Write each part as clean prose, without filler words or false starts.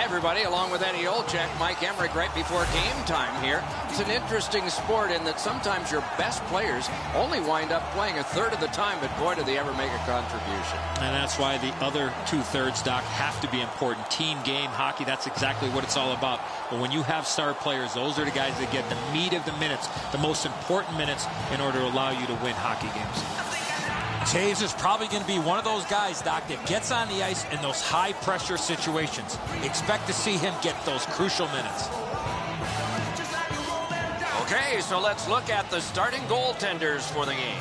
everybody, along with Eddie Olczyk, Mike Emmerich right before game time here. It's an interesting sport in that sometimes your best players only wind up playing a third of the time, but boy, do they ever make a contribution. And that's why the other two-thirds, Doc, have to be important. Team game hockey, that's exactly what it's all about. But when you have star players, those are the guys that get the meat of the minutes, the most important minutes in order to allow you to win hockey games. Toews is probably going to be one of those guys, Doc, that gets on the ice in those high-pressure situations. Expect to see him get those crucial minutes. Okay, so let's look at the starting goaltenders for the game.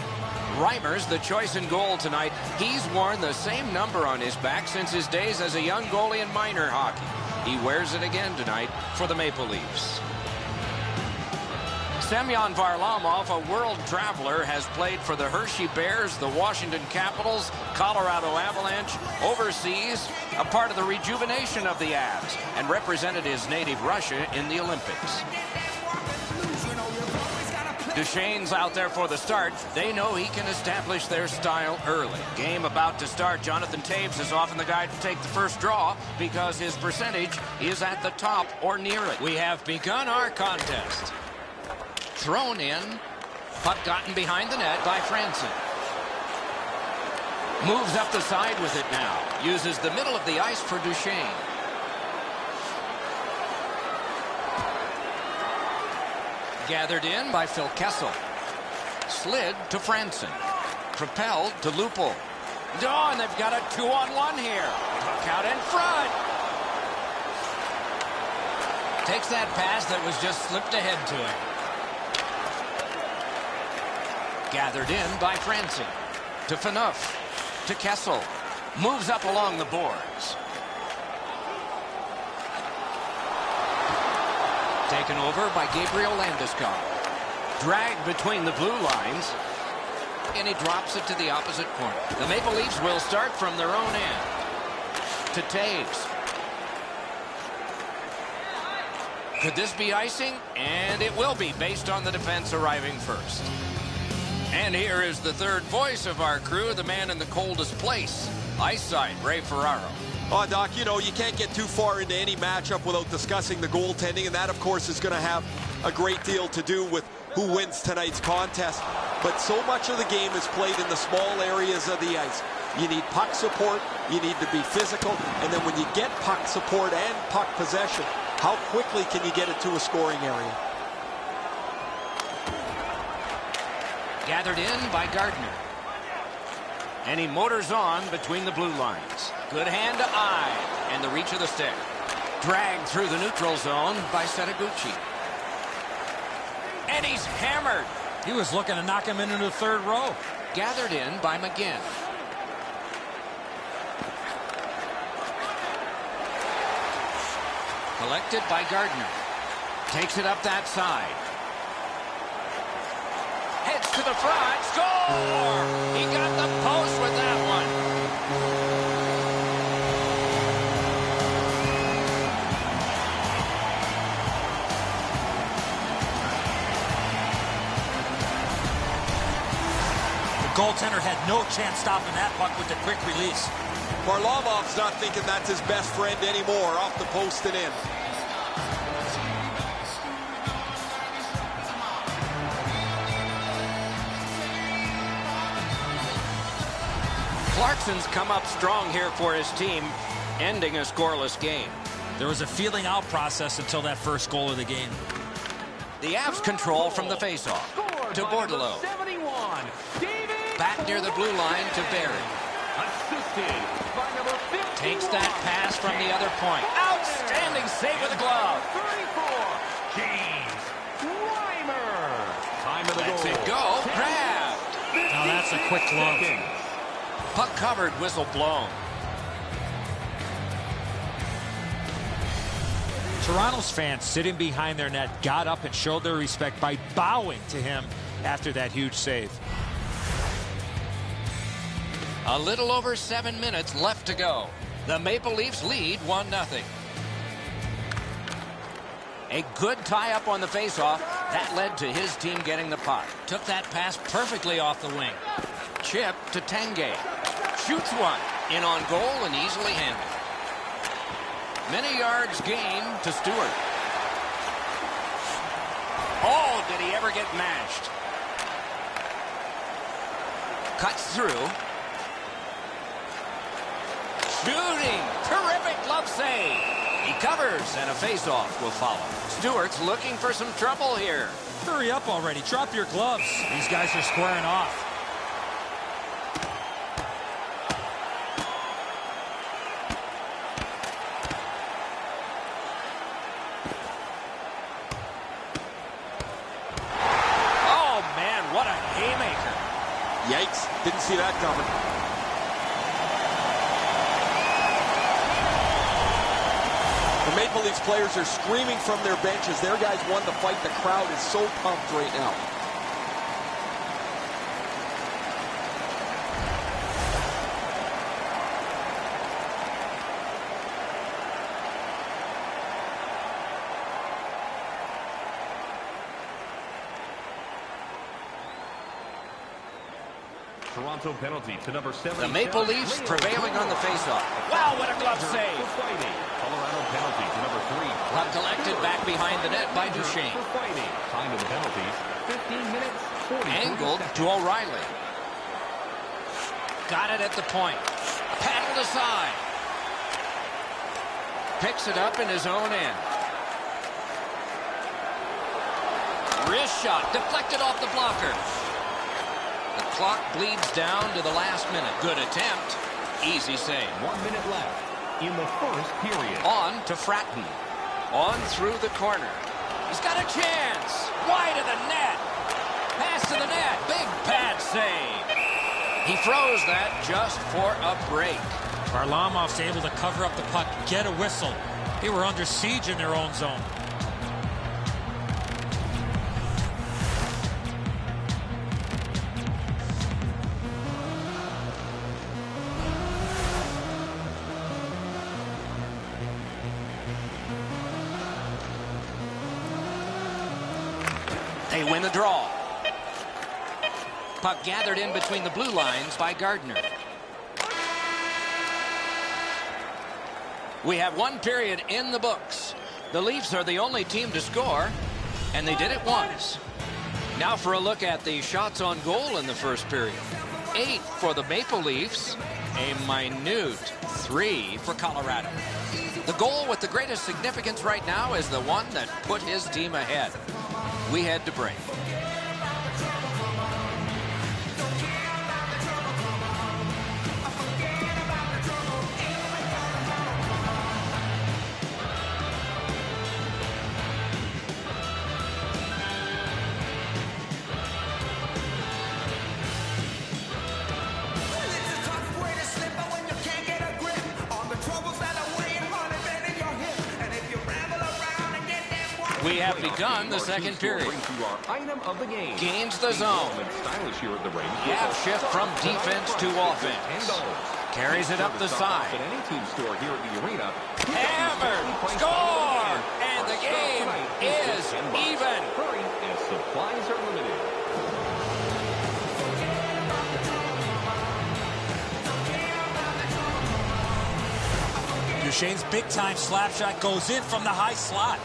Reimers, the choice in goal tonight. He's worn the same number on his back since his days as a young goalie in minor hockey. He wears it again tonight for the Maple Leafs. Semyon Varlamov, a world traveler, has played for the Hershey Bears, the Washington Capitals, Colorado Avalanche, overseas, a part of the rejuvenation of the Avs, and represented his native Russia in the Olympics. Duchesne's out there for the start. They know he can establish their style early. Game about to start. Jonathan Toews is often the guy to take the first draw because his percentage is at the top or near it. We have begun our contest. Thrown in. Puck gotten behind the net by Franson. Moves up the side with it now. Uses the middle of the ice for Duchesne. Gathered in by Phil Kessel. Slid to Franson. Propelled to Lupul. Oh, and they've got a 2-on-1 here. Puck out in front. Takes that pass that was just slipped ahead to him. Gathered in by Franson. To Phaneuf. To Kessel. Moves up along the boards. Taken over by Gabriel Landeskog. Dragged between the blue lines. And he drops it to the opposite corner. The Maple Leafs will start from their own end. To Toews. Could this be icing? And it will be, based on the defense arriving first. And here is the third voice of our crew, the man in the coldest place. Ice side, Ray Ferraro. Oh, Doc, you know, you can't get too far into any matchup without discussing the goaltending, and that, of course, is going to have a great deal to do with who wins tonight's contest. But so much of the game is played in the small areas of the ice. You need puck support, you need to be physical, and then when you get puck support and puck possession, how quickly can you get it to a scoring area? Gathered in by Gardner. And he motors on between the blue lines. Good hand to eye. And the reach of the stick. Dragged through the neutral zone by Setaguchi. And he's hammered. He was looking to knock him into the third row. Gathered in by McGinn. Collected by Gardner. Takes it up that side. Heads to the front. Score! He got the post with that one. The goaltender had no chance stopping that puck with the quick release. Varlamov's not thinking that's his best friend anymore, off the post and in. Clarkson's come up strong here for his team, ending a scoreless game. There was a feeling out process until that first goal of the game. The Avs control from the faceoff to Bordelot. Back near the blue line to Barry. Takes that pass from the other point. Outstanding save with the glove. Lets it go. Grabbed. Now that's a quick glove. Puck covered, whistle blown. Toronto's fans sitting behind their net got up and showed their respect by bowing to him after that huge save. A little over 7 minutes left to go. The Maple Leafs lead 1-0. A good tie-up on the faceoff. That led to his team getting the puck. Took that pass perfectly off the wing. Chip to Tanguay. Shoots one. In on goal and easily handled. Many yards gained to Stewart. Oh, did he ever get mashed? Cuts through. Shooting. Terrific glove save. He covers, and a face-off will follow. Stewart's looking for some trouble here. Hurry up already. Drop your gloves. These guys are squaring off. Oh, man, what a haymaker. Yikes. Didn't see that coming. The Maple Leafs players are screaming from their benches. Their guys won the fight. The crowd is so pumped right now. Toronto penalty to number 7. The Maple Leafs prevailing on the faceoff. Wow, what a glove save. Colorado penalty to number 3. Puck collected back behind the net by Duchesne. Time of the penalties, 15 minutes, 40 Angled to O'Reilly. Got it at the point. Paddled aside. Picks it up in his own end. Wrist shot deflected off the blocker. The clock bleeds down to the last minute. Good attempt. Easy save. 1 minute left in the first period. On to Fratton. On through the corner. He's got a chance. Wide of the net. Pass to the net. Big pad save. He throws that just for a break. Varlamov's able to cover up the puck, get a whistle. They were under siege in their own zone. They win the draw. Puck gathered in between the blue lines by Gardner. We have one period in the books. The Leafs are the only team to score, and they did it once. Now for a look at the shots on goal in the first period. 8 for the Maple Leafs, a minute 3 for Colorado. The goal with the greatest significance right now is the one that put his team ahead. We had to break. We have begun the second period. Gains the zone. Gap shift from defense to offense. Carries it up the side. Hammered. Score! And the game is even. Supplies are limited. Duchesne's big-time slap shot goes in from the high slot.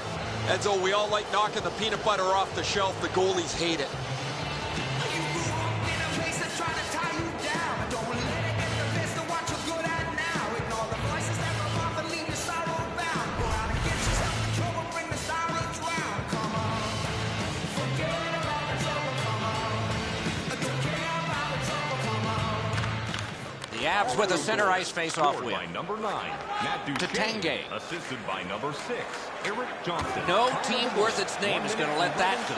Enzo, we all like knocking the peanut butter off the shelf. The goalies hate it. The Avs with a center ice face-off win. By number 9, Matt Duchesne, Tanguay. assisted by number 6, Erik Johnson. No team worth its name is going to let that go.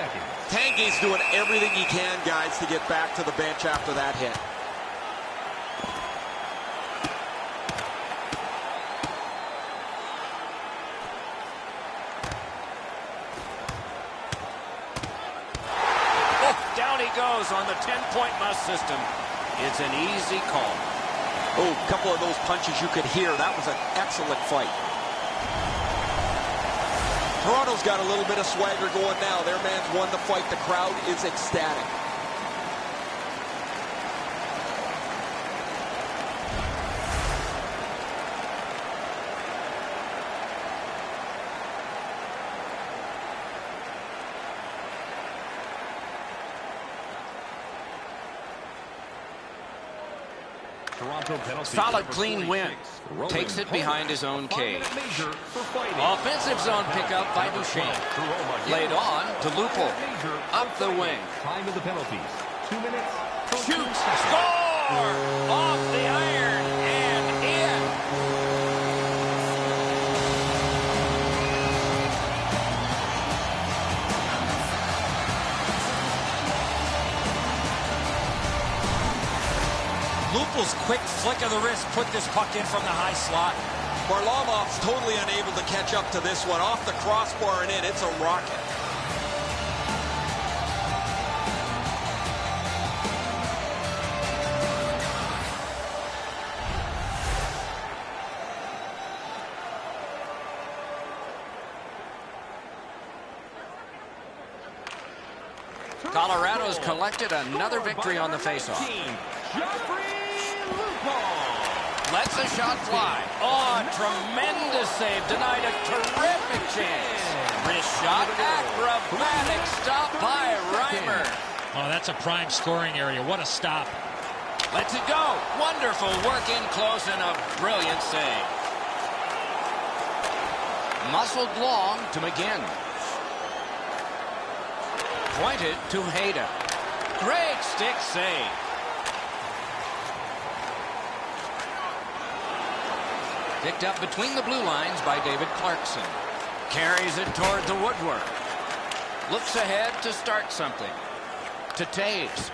Tanguay's doing everything he can, guys, to get back to the bench after that hit. Oh, down he goes on the 10-point must system. It's an easy call. Oh, a couple of those punches you could hear. That was an excellent fight. Toronto's got a little bit of swagger going now. Their man's won the fight. The crowd is ecstatic. Toronto penalty. Solid, clean win. Takes it behind his own cage. Offensive zone pickup by Duchesne. Laid on to Lupul. Up the wing. Time of the penalties. 2 minutes. Shoots. Score! Off the iron and in. Lupul's quick flick of the wrist put this puck in from the high slot. Varlamov's totally unable to catch up to this one. Off the crossbar and in. It's a rocket. Colorado's collected another victory on the faceoff. Lets a shot fly. Oh, tremendous save. Denied a terrific chance. Wrist shot. Acrobatic stop by Reimer. Oh, that's a prime scoring area. What a stop. Lets it go. Wonderful work in close and a brilliant save. Muscled long to McGinn. Pointed to Hayda. Great stick save. Picked up between the blue lines by David Clarkson. Carries it toward the woodwork. Looks ahead to start something. To Taves.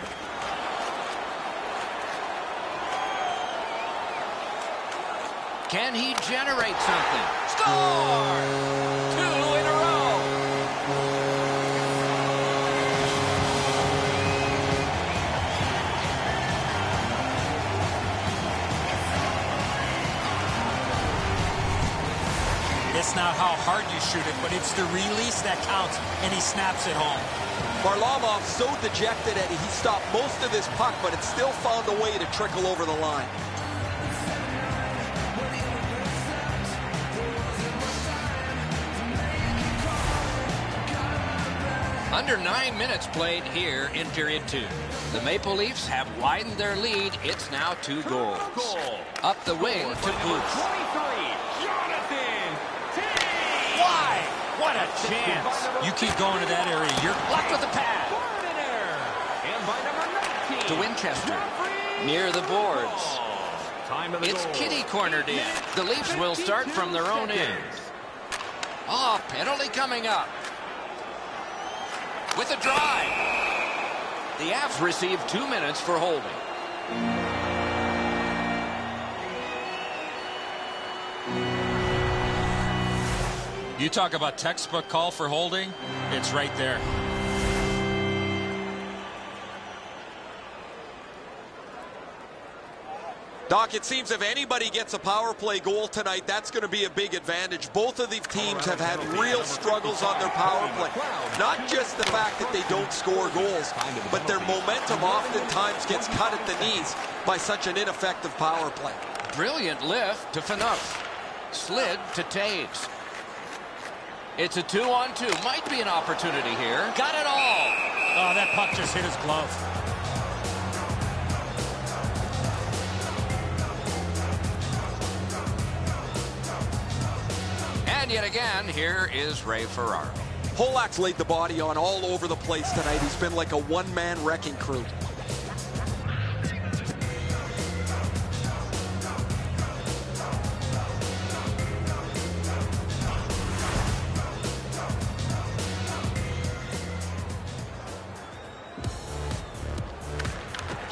Can he generate something? Score! 2 in a row. It's not how hard you shoot it, but it's the release that counts, and he snaps it home. Varlamov so dejected that he stopped most of this puck, but it still found a way to trickle over the line. Under 9 minutes played here in period 2. The Maple Leafs have widened their lead. It's now 2 goals. Up the wing to Booth. 23, Jonathan Taves. Why? What a chance. You keep going to that area, you're Blocked with the pad. And by number 19. To Winchester. Near the boards. Time of the It's goal. Kitty cornered in. The Leafs will start from their own end. Oh, penalty coming up. With a drive. The Avs receive 2 minutes for holding. You talk about textbook call for holding, it's right there. Doc, it seems if anybody gets a power play goal tonight, that's going to be a big advantage. Both of these teams have had real struggles on their power play. Not just the fact that they don't score goals, but their momentum oftentimes gets cut at the knees by such an ineffective power play. Brilliant lift to Phaneuf. Slid to Taves. It's a 2-on-2. Might be an opportunity here. Got it all. Oh, that puck just hit his glove. And yet again, here is Ray Ferraro. Polak's laid the body on all over the place tonight. He's been like a one-man wrecking crew.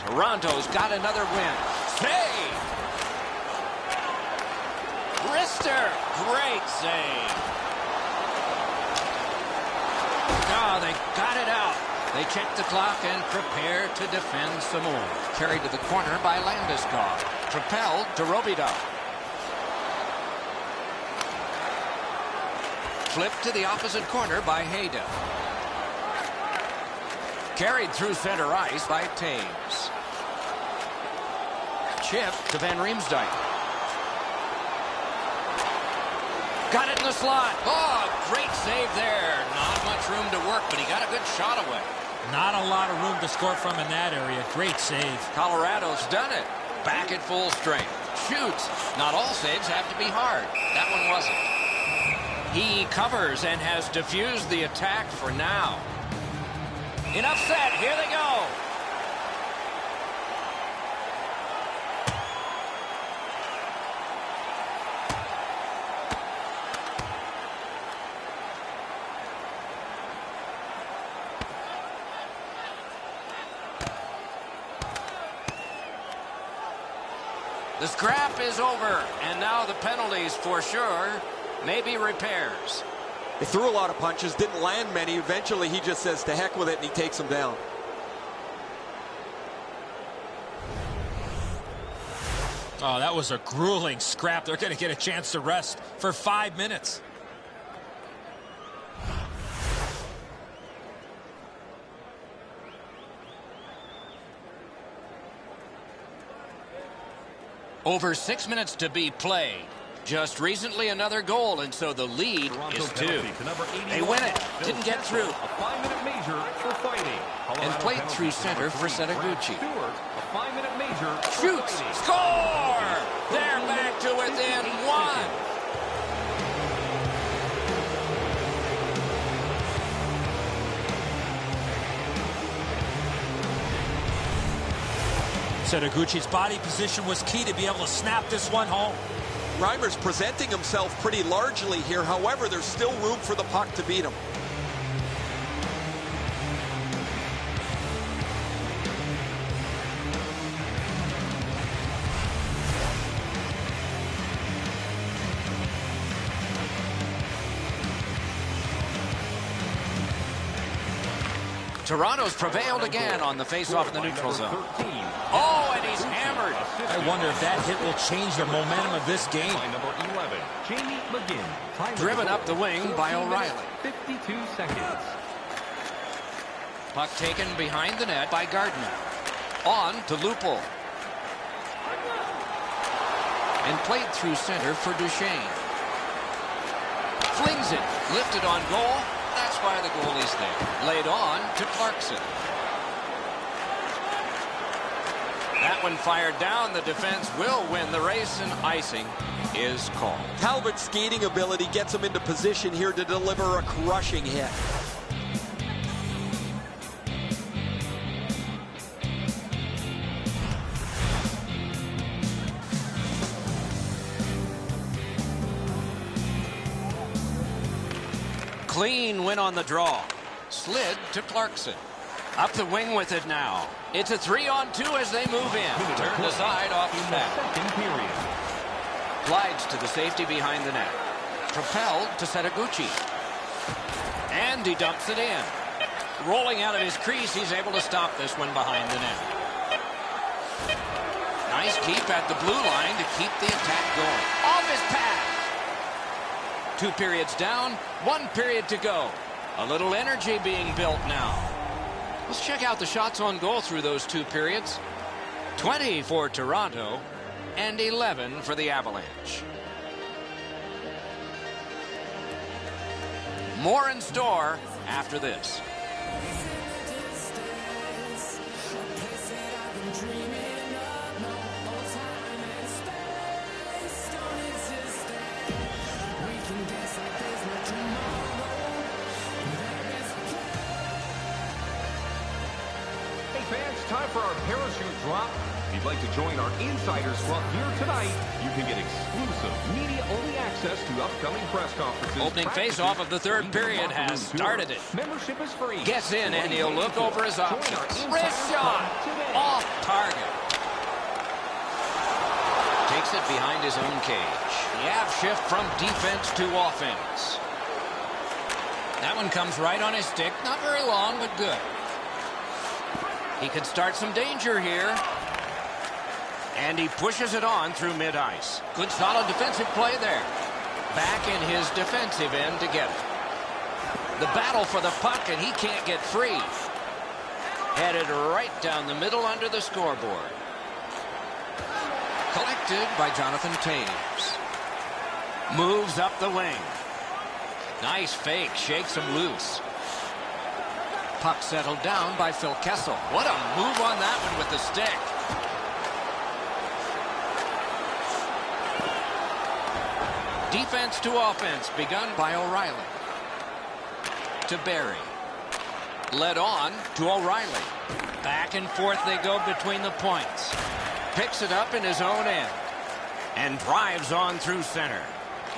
Toronto's got another win. Save! Rister, great save. Oh, they got it out. They check the clock and prepare to defend some more. Carried to the corner by Landeskog. Propelled to Robidoux. Flipped to the opposite corner by Hayda. Carried through center ice by Taves. Chip to Van Riemsdyk. Got it in the slot. Oh, great save there. Not much room to work, but he got a good shot away. Not a lot of room to score from in that area. Great save. Colorado's done it. back at full strength. Shoots. Not all saves have to be hard. That one wasn't. He covers and has diffused the attack for now. Enough said. Here they go. The scrap is over, and now the penalties for sure, maybe repairs. He threw a lot of punches, didn't land many. Eventually, he just says to heck with it, and he takes him down. Oh, that was a grueling scrap. They're going to get a chance to rest for 5 minutes. Over 6 minutes to be played. Just recently another goal, and so the lead is 2. They win it. Didn't get through. A 5-minute major for fighting. And played through center for Setaguchi. A 5-minute major. Shoots. Score! They're back to within 1. Setaguchi's body position was key to be able to snap this one home. Reimer's presenting himself pretty largely here. However, there's still room for the puck to beat him. Toronto's prevailed again on the face-off in the neutral zone. Oh, and he's hammered. I wonder if that hit will change the momentum of this game. Number 11, Jamie McGinn. Driven up the wing by O'Reilly. 52 seconds. Puck taken behind the net by Gardner. On to Lupul. And played through center for Duchesne. Flings it. Lifted on goal. That's why the goalie's there. Laid on to Clarkson. That one fired down. The defense will win the race, and icing is called. Talbot's skating ability gets him into position here to deliver a crushing hit. Clean win on the draw. Slid to Clarkson. Up the wing with it now. It's a 3-on-2 as they move in. Turned aside off the net. Second period. Glides to the safety behind the net. Propelled to Setaguchi. And he dumps it in. Rolling out of his crease, he's able to stop this one behind the net. Nice keep at the blue line to keep the attack going. Off his pad. 2 periods down, 1 period to go. A little energy being built now. Let's check out the shots on goal through those 2 periods. 20 for Toronto and 11 for the Avalanche. More in store after this. Time for our parachute drop. If you'd like to join our Insiders Club here tonight, you can get exclusive media-only access to upcoming press conferences. Opening face-off of the 3rd period has started it. Membership is free. Gets in and he'll look over his options. Wrist shot. Off target. Takes it behind his own cage. The half shift from defense to offense. That one comes right on his stick. Not very long, but good. He could start some danger here. And he pushes it on through mid-ice. Good solid defensive play there. Back in his defensive end to get it. The battle for the puck, and he can't get free. Headed right down the middle under the scoreboard. Collected by Jonathan Toews. Moves up the wing. Nice fake, shakes him loose. Puck settled down by Phil Kessel. What a move on that one with the stick. Defense to offense, begun by O'Reilly. To Barry. Led on to O'Reilly. Back and forth they go between the points. Picks it up in his own end. And drives on through center.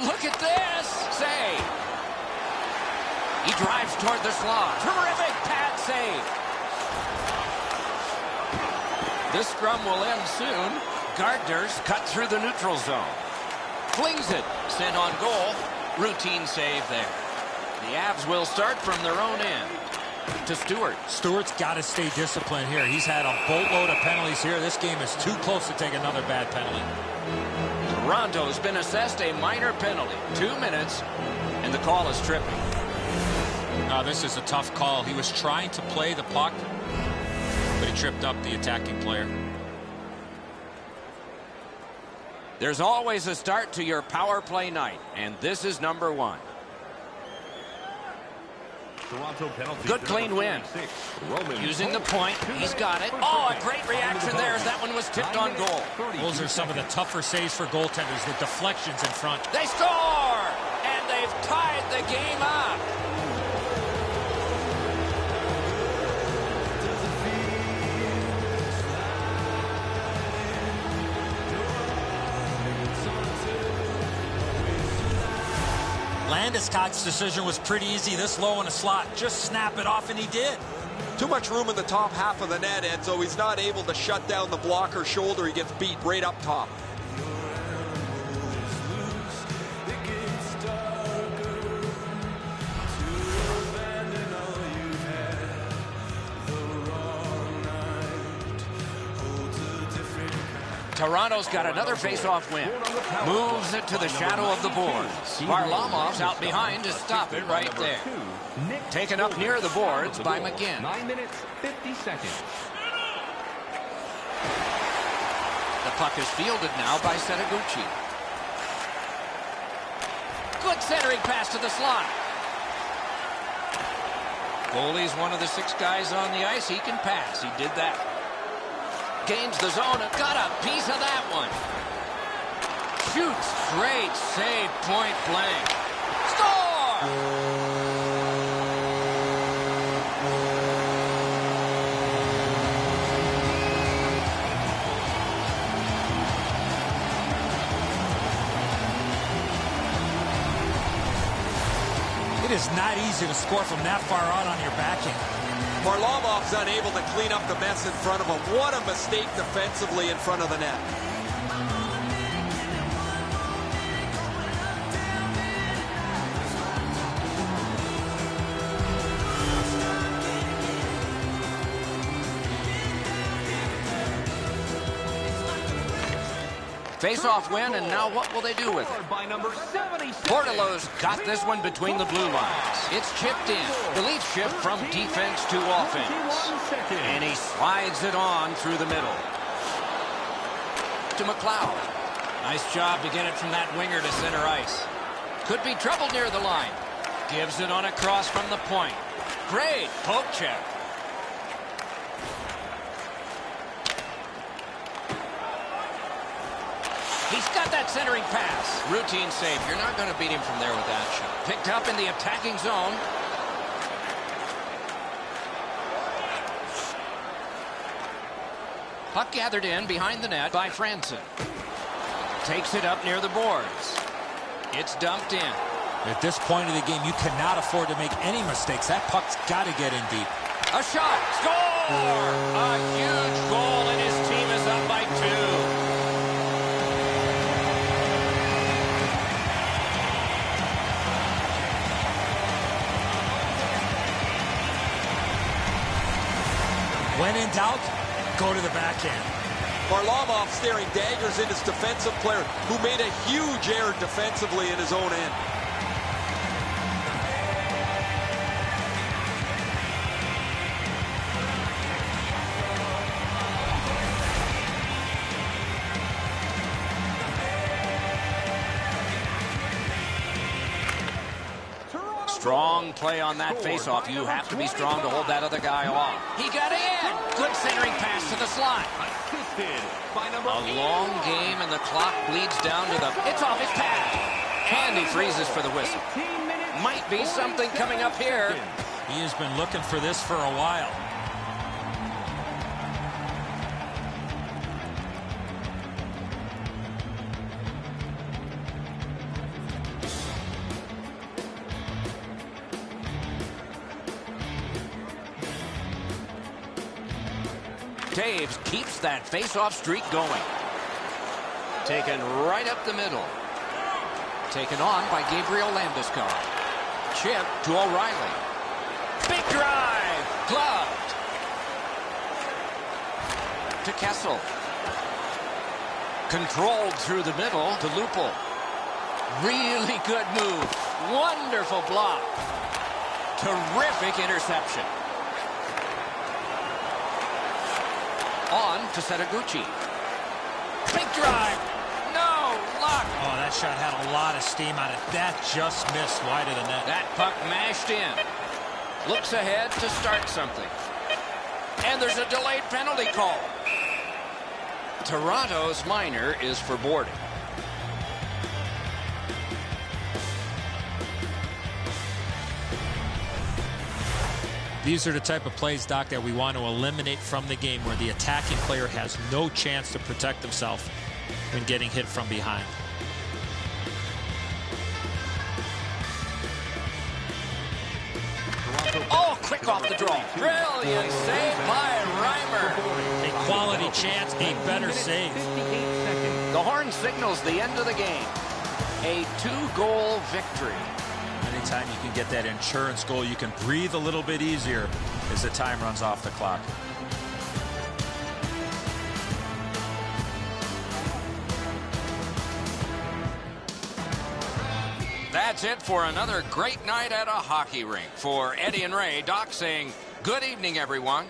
Look at this! Save. He drives toward the slot. Terrific pad save. This scrum will end soon. Gardner's cut through the neutral zone. Flings it. Sent on goal. Routine save there. The Avs will start from their own end. To Stewart. Stewart's got to stay disciplined here. He's had a boatload of penalties here. This game is too close to take another bad penalty. Toronto's been assessed a minor penalty. 2 minutes, and the call is tripping. This is a tough call. He was trying to play the puck, but he tripped up the attacking player. There's always a start to your power play night, and this is number 1. Toronto penalty. Good clean win. Using the point. He's got it. Oh, a great reaction there as that one was tipped on goal. Those are some of the tougher saves for goaltenders, the deflections in front. They score! And they've tied the game up. Landeskog's decision was pretty easy this low in a slot. Just snap it off, and he did. Too much room in the top half of the net, Enzo. He's not able to shut down the blocker shoulder. He gets beat right up top. Toronto's got another face-off win. Moves it to the shadow of the boards. Varlamov's out behind to stop it right there. Taken up near the boards by McGinn. 9 minutes, 50 seconds. The puck is fielded now by Setaguchi. Good centering pass to the slot. Goalie's one of the 6 guys on the ice. He can pass. He did that. Gains the zone and got a piece of that one. Shoots. Great save, point blank. Score! It is not easy to score from that far out on your backhand. Varlamov's unable to clean up the mess in front of him. What a mistake defensively in front of the net. Face-off win, and now what will they do with it? By number 76. Portillo's got this one between the blue lines. It's chipped in. The Leafs shift from defense to offense. And he slides it on through the middle. To McLeod. Nice job to get it from that winger to center ice. Could be trouble near the line. Gives it on a cross from the point. Great poke check. He's got that centering pass. Routine save. You're not going to beat him from there with that shot. Picked up in the attacking zone. Puck gathered in behind the net by Franson. Takes it up near the boards. It's dumped in. At this point of the game, you cannot afford to make any mistakes. That puck's got to get in deep. A shot. Score! A huge goal, and his team is up by 2. When in doubt, go to the backhand. Varlamov staring daggers in his defensive player, who made a huge error defensively in his own end. Strong play on that faceoff. You have to be strong to hold that other guy off. He got in. Good centering pass to the slot. Assisted by number A long game, and the clock bleeds down to the... It's off his pad. And he freezes for the whistle. Might be something coming up here. He has been looking for this for a while. Toews keeps that face-off streak going. Taken right up the middle. Taken on by Gabriel Landeskog. Chip to O'Reilly. Big drive. Gloved. To Kessel. Controlled through the middle to Lupul. Really good move. Wonderful block. Terrific interception. On to Setoguchi. Big drive. No luck. Oh, that shot had a lot of steam on it. That just missed wide of the net. That puck mashed in. Looks ahead to start something. And there's a delayed penalty call. Toronto's minor is for boarding. These are the type of plays, Doc, that we want to eliminate from the game, where the attacking player has no chance to protect himself when getting hit from behind. Oh, quick off the draw. Brilliant save by Reimer. A quality chance, a better save. The horn signals the end of the game. A 2-goal victory. Anytime you can get that insurance goal, you can breathe a little bit easier as the time runs off the clock. That's it for another great night at a hockey rink. For Eddie and Ray, Doc saying good evening, everyone.